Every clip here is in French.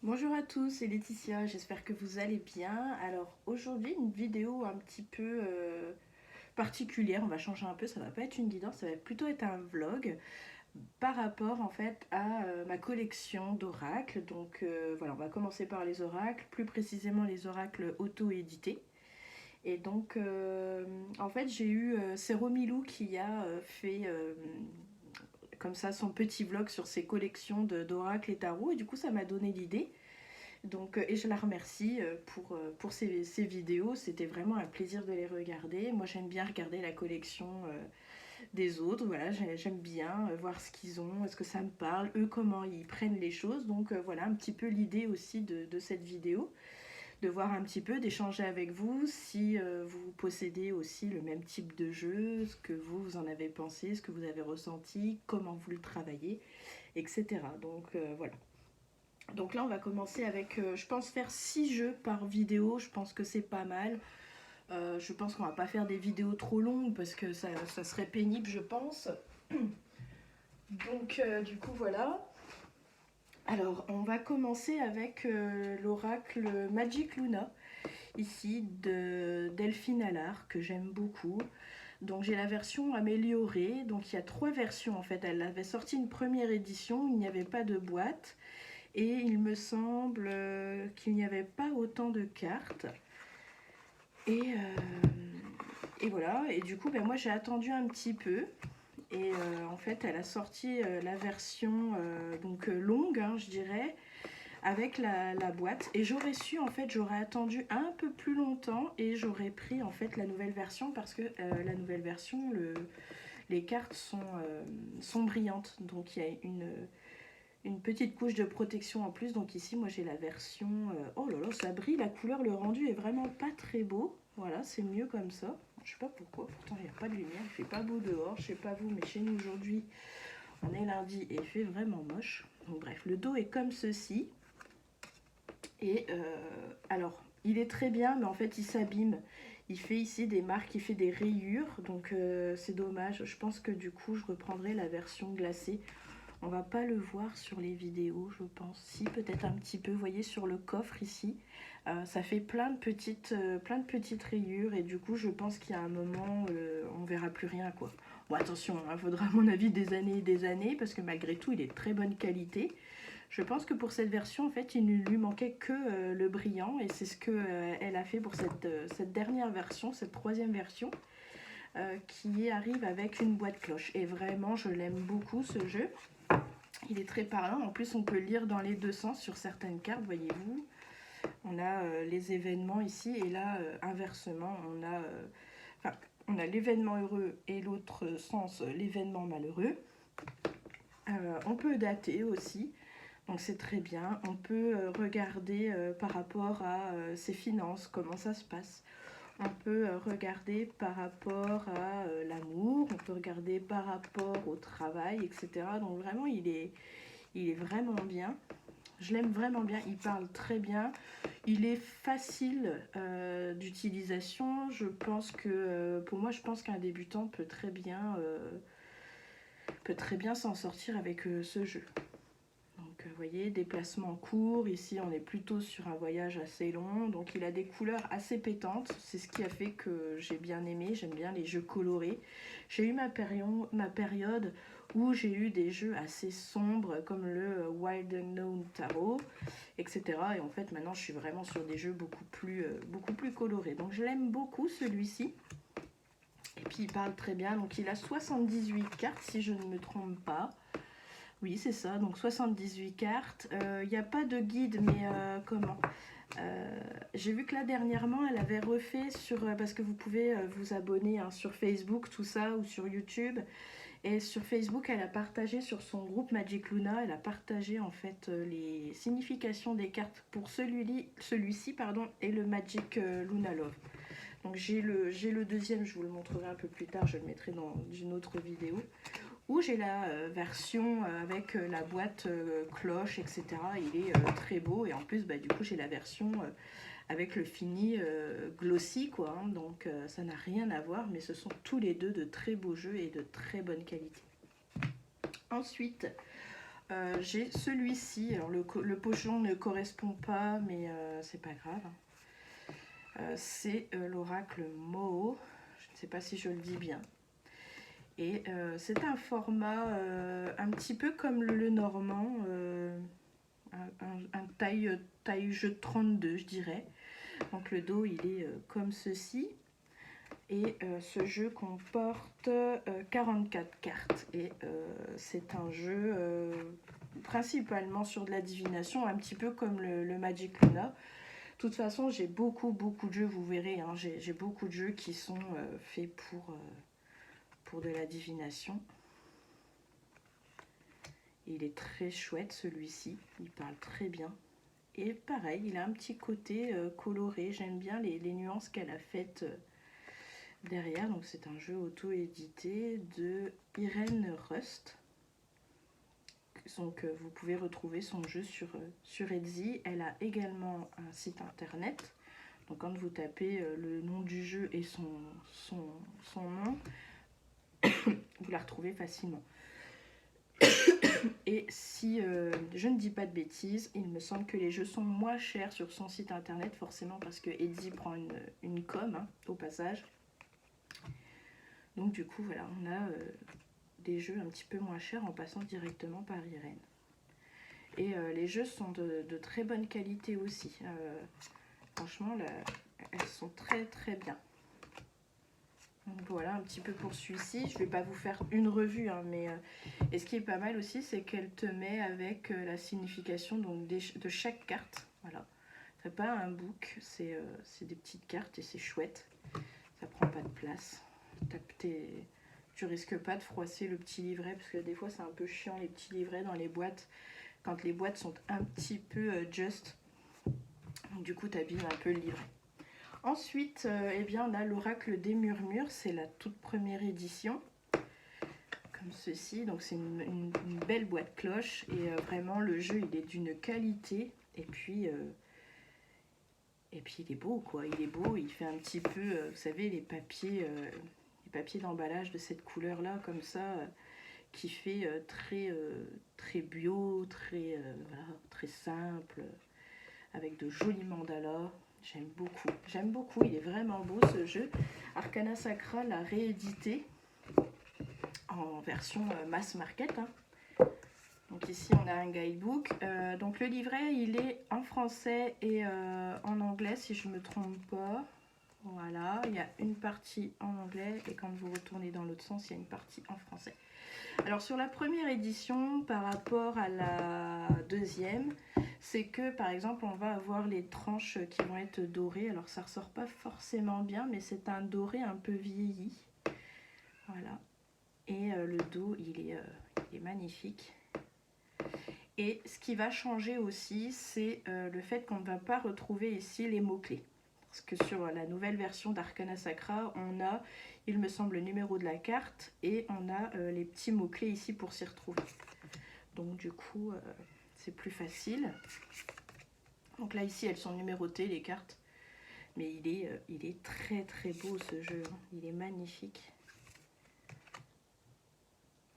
Bonjour à tous, c'est Laetitia, j'espère que vous allez bien. Alors aujourd'hui une vidéo un petit peu particulière, on va changer un peu, ça va pas être une guidance, ça va plutôt être un vlog par rapport en fait à ma collection d'oracles. Donc voilà, on va commencer par les oracles, plus précisément les oracles auto-édités. Et donc en fait j'ai eu c'est Romilou qui a fait comme ça son petit vlog sur ses collections d'oracles et tarot et du coup ça m'a donné l'idée. Donc, et je la remercie pour ces vidéos, c'était vraiment un plaisir de les regarder. Moi j'aime bien regarder la collection des autres, voilà, j'aime bien voir ce qu'ils ont, est-ce que ça me parle, eux comment ils prennent les choses. Donc voilà un petit peu l'idée aussi de cette vidéo, de voir un petit peu, d'échanger avec vous si vous possédez aussi le même type de jeu, ce que vous en avez pensé, ce que vous avez ressenti, comment vous le travaillez, etc. Donc voilà. Donc là, on va commencer avec, je pense, faire 6 jeux par vidéo. Je pense que c'est pas mal. Je pense qu'on va pas faire des vidéos trop longues parce que ça serait pénible, je pense. Donc, du coup, voilà. Alors, on va commencer avec l'oracle Magic Luna, ici, de Delphine Allard, que j'aime beaucoup. Donc, j'ai la version améliorée. Donc, il y a 3 versions, en fait. Elle avait sorti une première édition, il n'y avait pas de boîte. Et il me semble qu'il n'y avait pas autant de cartes. Et voilà, et du coup, ben, moi j'ai attendu un petit peu. Et en fait, elle a sorti la version donc longue, hein, je dirais, avec la boîte. Et j'aurais su, en fait, j'aurais attendu un peu plus longtemps et j'aurais pris en fait la nouvelle version parce que la nouvelle version, les cartes sont brillantes. Donc il y a une petite couche de protection en plus. Donc ici, moi j'ai la version... oh là là, ça brille, la couleur, le rendu est vraiment pas très beau. Voilà, c'est mieux comme ça. Je sais pas pourquoi, pourtant il n'y a pas de lumière, il fait pas beau dehors. Je sais pas vous, mais chez nous aujourd'hui, on est lundi et il fait vraiment moche. Donc bref, le dos est comme ceci. Et alors, il est très bien, mais en fait il s'abîme. Il fait ici des marques, il fait des rayures. Donc c'est dommage. Je pense que du coup, je reprendrai la version glacée. On va pas le voir sur les vidéos, je pense. Si, peut-être un petit peu. Vous voyez sur le coffre ici, ça fait plein de petites rayures. Et du coup, je pense qu'il y a un moment, on verra plus rien, quoi. Bon, attention, il faudra à mon avis des années et des années, parce que malgré tout, il est de très bonne qualité. Je pense que pour cette version, en fait, il ne lui manquait que le brillant. Et c'est ce qu'elle a fait pour cette dernière version, cette troisième version. Qui arrive avec une boîte cloche. Et vraiment, je l'aime beaucoup, ce jeu. Il est très parlant. En plus, on peut lire dans les deux sens sur certaines cartes, voyez-vous. On a les événements ici, et là, inversement, on a l'événement heureux et l'autre sens, l'événement malheureux. On peut dater aussi, donc c'est très bien. On peut regarder par rapport à ses finances, comment ça se passe. On peut regarder par rapport à l'amour, on peut regarder par rapport au travail, etc. Donc vraiment, il est vraiment bien. Je l'aime vraiment bien, il parle très bien. Il est facile d'utilisation. Je pense que, pour moi, je pense qu'un débutant peut très bien s'en sortir avec ce jeu. Donc vous voyez, déplacement court, ici on est plutôt sur un voyage assez long, donc il a des couleurs assez pétantes, c'est ce qui a fait que j'ai bien aimé, j'aime bien les jeux colorés. J'ai eu ma période où j'ai eu des jeux assez sombres comme le Wild Unknown Tarot, etc. Et en fait maintenant je suis vraiment sur des jeux beaucoup plus colorés, donc je l'aime beaucoup celui-ci. Et puis il parle très bien, donc il a 78 cartes si je ne me trompe pas. Oui, c'est ça, donc 78 cartes. Il n'y a pas de guide, mais comment j'ai vu que là, dernièrement, elle avait refait sur... parce que vous pouvez vous abonner hein, sur Facebook, tout ça, ou sur YouTube. Et sur Facebook, elle a partagé sur son groupe Magic Luna, elle a partagé en fait les significations des cartes pour celui-ci pardon, et le Magic Luna Love. Donc j'ai le deuxième, je vous le montrerai un peu plus tard, je le mettrai dans une autre vidéo. Où j'ai la version avec la boîte cloche, etc. Il est très beau et en plus, bah, du coup, j'ai la version avec le fini glossy, quoi. Hein, donc, ça n'a rien à voir, mais ce sont tous les deux de très beaux jeux et de très bonne qualité. Ensuite, j'ai celui-ci. Alors le pochon ne correspond pas, mais c'est pas grave. C'est l'oracle Moho. Je ne sais pas si je le dis bien. Et c'est un format un petit peu comme le normand, un taille jeu 32, je dirais. Donc le dos, il est comme ceci. Et ce jeu comporte 44 cartes. Et c'est un jeu principalement sur de la divination, un petit peu comme le Magic Luna. De toute façon, j'ai beaucoup de jeux, vous verrez, hein, j'ai beaucoup de jeux qui sont faits pour de la divination. Il est très chouette celui-ci, il parle très bien. Et pareil, il a un petit côté coloré, j'aime bien les nuances qu'elle a faites derrière. Donc c'est un jeu auto-édité de Irene Rust. Donc vous pouvez retrouver son jeu sur Etsy. Elle a également un site internet. Donc quand vous tapez le nom du jeu et son nom, vous la retrouvez facilement. Et si je ne dis pas de bêtises, il me semble que les jeux sont moins chers sur son site internet, forcément parce que Etsy prend une com, hein, au passage. Donc du coup, voilà, on a des jeux un petit peu moins chers en passant directement par Irene. Et les jeux sont de très bonne qualité aussi. Franchement, là, elles sont très bien. Donc voilà un petit peu pour celui-ci. Je ne vais pas vous faire une revue, hein, mais et ce qui est pas mal aussi, c'est qu'elle te met avec la signification donc, de chaque carte. Voilà. C'est pas un book, c'est des petites cartes et c'est chouette. Ça prend pas de place. Tu risques pas de froisser le petit livret, parce que des fois c'est un peu chiant les petits livrets dans les boîtes, quand les boîtes sont un petit peu just. Donc, du coup, tu abîmes un peu le livret. Ensuite, eh bien, on a l'Oracle des Murmures, c'est la toute première édition, comme ceci. Donc c'est une belle boîte cloche, et vraiment le jeu il est d'une qualité, et puis il est beau quoi, il est beau, il fait un petit peu, vous savez, les papiers d'emballage de cette couleur là, comme ça, qui fait très bio, voilà, très simple, avec de jolis mandalas. J'aime beaucoup, il est vraiment beau ce jeu. Arcana Sacra l'a réédité en version mass market, hein. Donc ici on a un guidebook. Donc le livret il est en français et en anglais si je ne me trompe pas. Voilà, il y a une partie en anglais et quand vous retournez dans l'autre sens, il y a une partie en français. Alors sur la première édition par rapport à la deuxième, c'est que par exemple on va avoir les tranches qui vont être dorées. Alors ça ressort pas forcément bien, mais c'est un doré un peu vieilli. Voilà. Et le dos il est magnifique. Et ce qui va changer aussi, c'est le fait qu'on ne va pas retrouver ici les mots-clés. Parce que sur la nouvelle version d'Arcana Sacra, on a, il me semble, le numéro de la carte et on a les petits mots-clés ici pour s'y retrouver. Donc du coup, c'est plus facile. Donc là, ici, elles sont numérotées, les cartes. Mais il est très beau ce jeu, hein. Il est magnifique.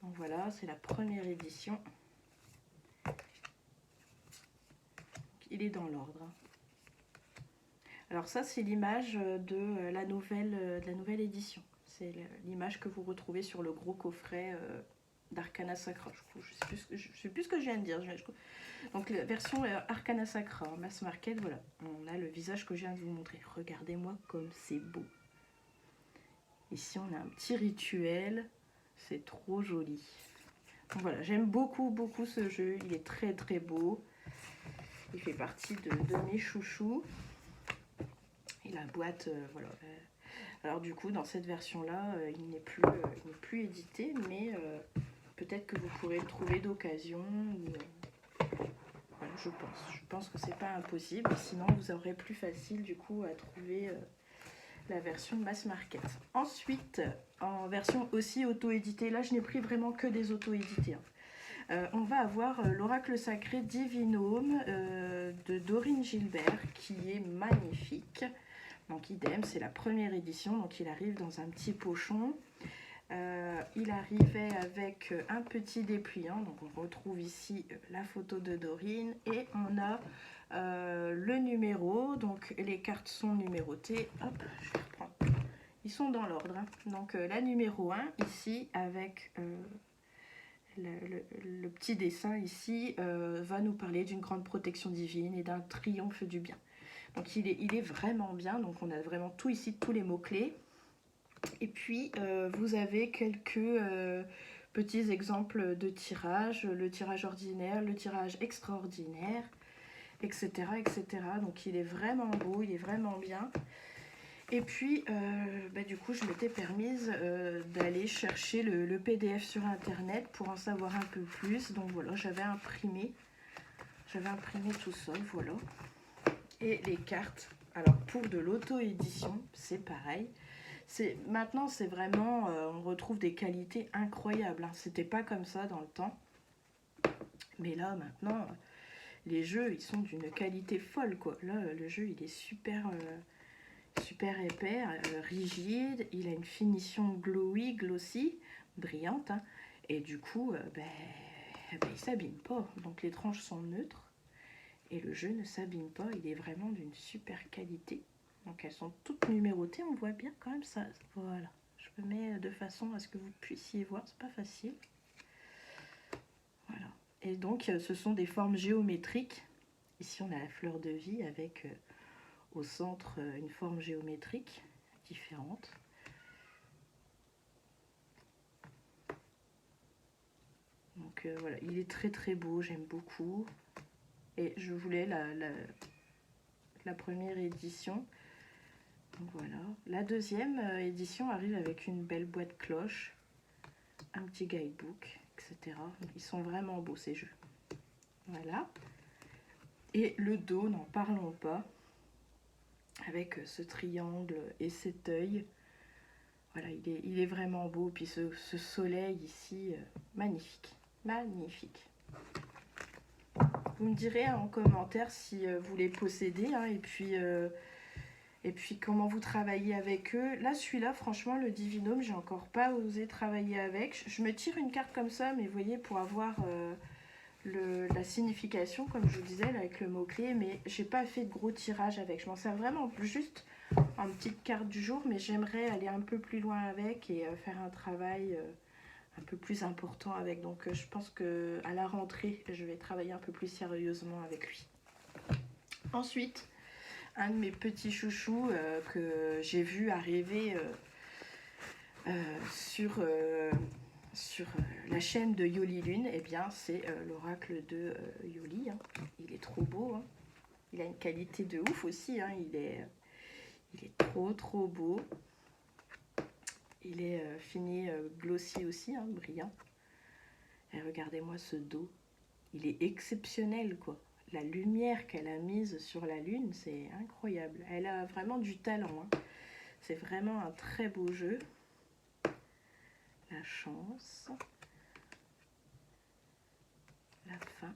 Donc voilà, c'est la première édition. Il est dans l'ordre. Alors ça, c'est l'image de la nouvelle édition. C'est l'image que vous retrouvez sur le gros coffret d'Arcana Sacra. Je sais plus ce que je viens de dire. Donc la version Arcana Sacra, mass market, voilà. On a le visage que je viens de vous montrer. Regardez-moi comme c'est beau. Ici, on a un petit rituel. C'est trop joli. Donc voilà, j'aime beaucoup ce jeu. Il est très beau. Il fait partie de mes chouchous. Et la boîte, voilà. Alors du coup, dans cette version-là, il n'est plus édité, mais peut-être que vous pourrez le trouver d'occasion. Voilà, je pense que c'est pas impossible. Sinon, vous aurez plus facile du coup à trouver la version mass market. Ensuite, en version aussi auto-éditée, là je n'ai pris vraiment que des auto-édités, hein. On va avoir l'Oracle Sacré Divinome de Dorine Gilbert, qui est magnifique. Donc idem, c'est la première édition, donc il arrive dans un petit pochon. Il arrivait avec un petit dépliant, donc on retrouve ici la photo de Dorine et on a le numéro, donc les cartes sont numérotées. Hop, je vais reprendre. Ils sont dans l'ordre, hein. Donc la numéro 1 ici avec le petit dessin ici va nous parler d'une grande protection divine et d'un triomphe du bien. Donc il est vraiment bien, donc on a vraiment tout ici, tous les mots-clés. Et puis vous avez quelques petits exemples de tirage, le tirage ordinaire, le tirage extraordinaire, etc., etc. Donc il est vraiment beau, il est vraiment bien. Et puis du coup je m'étais permise d'aller chercher le PDF sur internet pour en savoir un peu plus. Donc voilà, j'avais imprimé tout seul, voilà. Et les cartes, alors pour de l'auto-édition, c'est pareil. Maintenant, c'est vraiment, on retrouve des qualités incroyables, hein. C'était pas comme ça dans le temps. Mais là, maintenant, les jeux, ils sont d'une qualité folle, quoi. Là, le jeu, il est super, super épais, rigide. Il a une finition glossy, brillante, hein. Et du coup, il s'abîme pas. Donc les tranches sont neutres. Et le jeu ne s'abîme pas. Il est vraiment d'une super qualité. Donc elles sont toutes numérotées, on voit bien quand même ça. Voilà, je me mets de façon à ce que vous puissiez voir, c'est pas facile. Voilà. Et donc ce sont des formes géométriques. Ici on a la fleur de vie avec au centre une forme géométrique différente. Donc voilà, il est très très beau, j'aime beaucoup. Et je voulais la première édition. Donc voilà. La deuxième édition arrive avec une belle boîte cloche, un petit guidebook, etc. Ils sont vraiment beaux ces jeux. Voilà. Et le dos, n'en parlons pas, avec ce triangle et cet œil. Voilà, il est vraiment beau. Puis ce soleil ici, magnifique. Magnifique. Vous me direz en commentaire si vous les possédez, hein, et puis comment vous travaillez avec eux. Là, celui-là, franchement, le Divinome, j'ai encore pas osé travailler avec. Je me tire une carte comme ça, mais vous voyez, pour avoir la signification, comme je vous disais, là, avec le mot-clé, mais j'ai pas fait de gros tirage avec. Je m'en sers vraiment juste en petite carte du jour, mais j'aimerais aller un peu plus loin avec et faire un travail un peu plus important avec. Donc je pense que à la rentrée, je vais travailler un peu plus sérieusement avec lui. Ensuite, un de mes petits chouchous que j'ai vu arriver sur la chaîne de Yoli Lune, eh bien c'est l'oracle de Yoli, hein. Il est trop beau, hein. Il a une qualité de ouf aussi, hein. Il est trop beau. Il est fini glossy aussi, hein, brillant. Et regardez-moi ce dos, il est exceptionnel, quoi. La lumière qu'elle a mise sur la lune, c'est incroyable. Elle a vraiment du talent, hein. C'est vraiment un très beau jeu. La chance, la fin,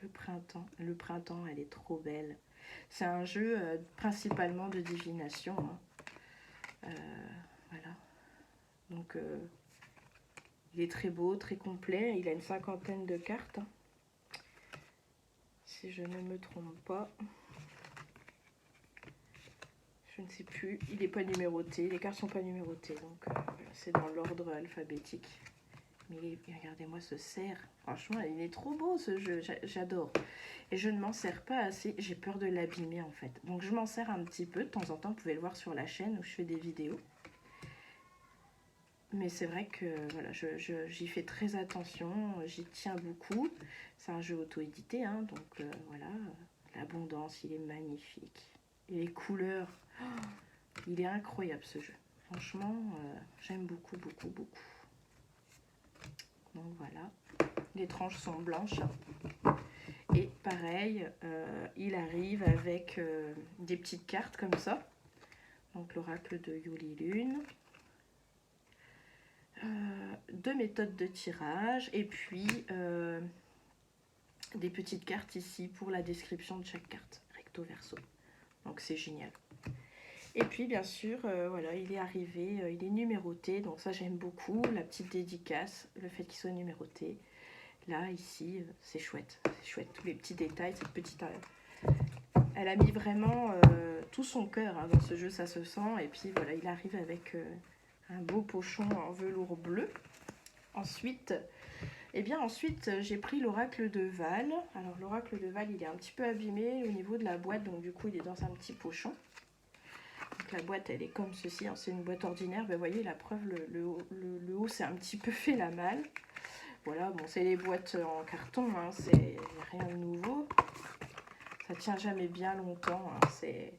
le printemps, elle est trop belle. C'est un jeu principalement de divination, hein. Voilà. Donc il est très beau, très complet. Il a une 50aine de cartes, hein, si je ne me trompe pas. Je ne sais plus, il n'est pas numéroté, les cartes sont pas numérotées, donc voilà, c'est dans l'ordre alphabétique. Mais regardez-moi ce cerf, franchement il est trop beau ce jeu, j'adore. Et je ne m'en sers pas assez, j'ai peur de l'abîmer en fait. Donc je m'en sers un petit peu, de temps en temps, vous pouvez le voir sur la chaîne où je fais des vidéos. Mais c'est vrai que voilà, j'y fais très attention, j'y tiens beaucoup. C'est un jeu auto-édité, hein, donc voilà, l'abondance, il est magnifique. Et les couleurs, oh, il est incroyable ce jeu. Franchement, j'aime beaucoup, beaucoup, beaucoup. Donc voilà, les tranches sont blanches. Et pareil, il arrive avec des petites cartes comme ça. Donc l'oracle de Yoli Lune. Deux méthodes de tirage. Et puis des petites cartes ici pour la description de chaque carte, recto verso. Donc c'est génial. Et puis bien sûr, voilà, il est arrivé, il est numéroté, donc ça j'aime beaucoup, la petite dédicace, le fait qu'il soit numéroté. Là, ici, c'est chouette, tous les petits détails, cette petite... elle a mis vraiment tout son cœur hein, dans ce jeu, ça se sent. Et puis voilà, il arrive avec un beau pochon en velours bleu. Ensuite, j'ai pris l'oracle de Val. Alors l'oracle de Val, il est un petit peu abîmé au niveau de la boîte, donc du coup il est dans un petit pochon. Donc la boîte, elle est comme ceci, hein, c'est une boîte ordinaire. Ben, vous voyez, la preuve, le haut c'est un petit peu fait la malle. Voilà, bon, c'est les boîtes en carton, hein, c'est rien de nouveau. Ça tient jamais bien longtemps, hein, c'est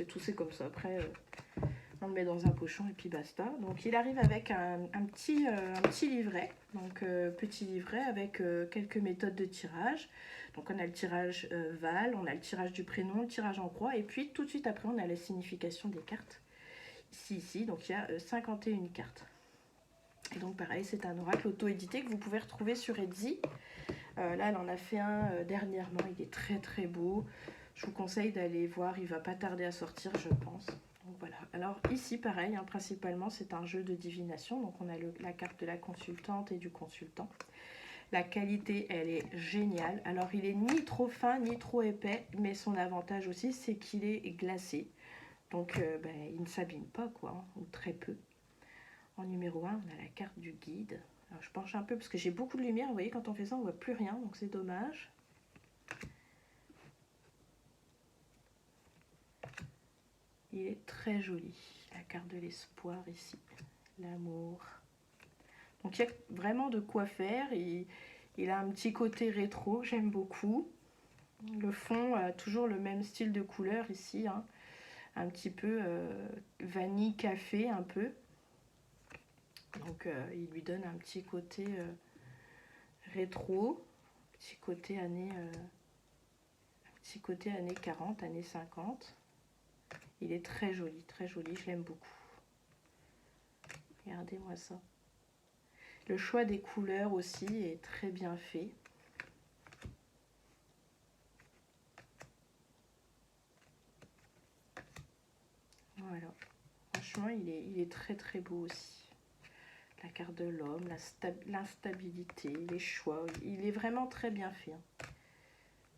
tout, c'est comme ça. Après, on le met dans un pochon et puis basta. Donc il arrive avec un petit livret, donc petit livret avec quelques méthodes de tirage. Donc on a le tirage Val, on a le tirage du prénom, le tirage en croix, et puis tout de suite après on a la signification des cartes. Ici, donc il y a 51 cartes. Et donc pareil, c'est un oracle auto-édité que vous pouvez retrouver sur Etsy. Là, elle en a fait un dernièrement, il est très très beau. Je vous conseille d'aller voir, il va pas tarder à sortir, je pense. Donc voilà. Alors ici, pareil, hein, principalement, c'est un jeu de divination. Donc on a la carte de la consultante et du consultant. La qualité, elle est géniale. Alors il est ni trop fin, ni trop épais, mais son avantage aussi, c'est qu'il est glacé. Donc il ne s'abîme pas, quoi, hein, ou très peu. En numéro 1, on a la carte du guide. Alors je penche un peu parce que j'ai beaucoup de lumière. Vous voyez, quand on fait ça, on voit plus rien, donc c'est dommage. Il est très joli. La carte de l'espoir ici. L'amour. Donc il y a vraiment de quoi faire. Il a un petit côté rétro, j'aime beaucoup. Le fond a toujours le même style de couleur ici. Hein. Un petit peu vanille café, un peu. Donc il lui donne un petit côté rétro. Petit côté années 40, années 50. Il est très joli, je l'aime beaucoup. Regardez-moi ça. Le choix des couleurs aussi est très bien fait. Voilà. Franchement, il est très très beau aussi. La carte de l'homme, l'instabilité, les choix. Il est vraiment très bien fait. Hein.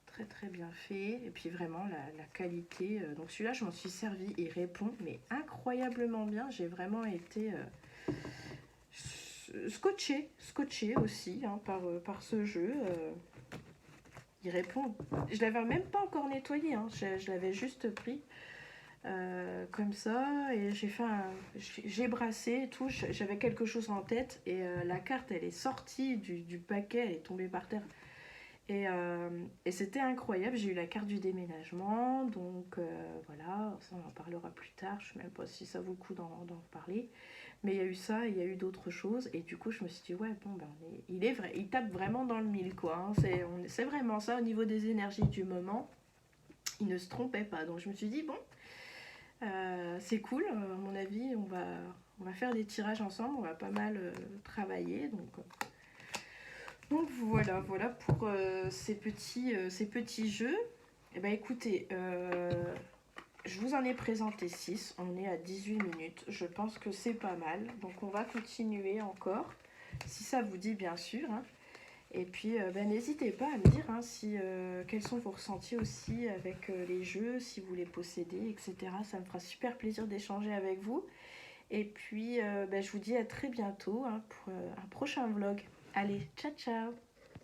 Très très bien fait. Et puis vraiment la qualité. Donc celui-là, je m'en suis servi. Il répond, mais incroyablement bien. J'ai vraiment été scotché aussi hein, par ce jeu. Il répond. Je l'avais même pas encore nettoyé. Hein. Je l'avais juste pris. Comme ça et j'ai brassé et tout, j'avais quelque chose en tête et la carte elle est sortie du paquet, elle est tombée par terre et c'était incroyable. J'ai eu la carte du déménagement, donc voilà, ça on en parlera plus tard, je sais même pas si ça vaut le coup d'en parler, mais il y a eu ça, il y a eu d'autres choses et du coup je me suis dit ouais bon ben il tape vraiment dans le mille quoi, hein. C'est vraiment ça au niveau des énergies du moment, il ne se trompait pas, donc je me suis dit bon c'est cool, à mon avis, on va faire des tirages ensemble, on va pas mal travailler. Donc voilà pour ces petits jeux. Et ben écoutez, je vous en ai présenté 6, on est à 18 minutes, je pense que c'est pas mal. Donc on va continuer encore, si ça vous dit bien sûr. Hein. Et puis, n'hésitez pas à me dire hein, quels sont vos ressentis aussi avec les jeux, si vous les possédez, etc. Ça me fera super plaisir d'échanger avec vous. Et puis, je vous dis à très bientôt hein, pour un prochain vlog. Allez, ciao ciao!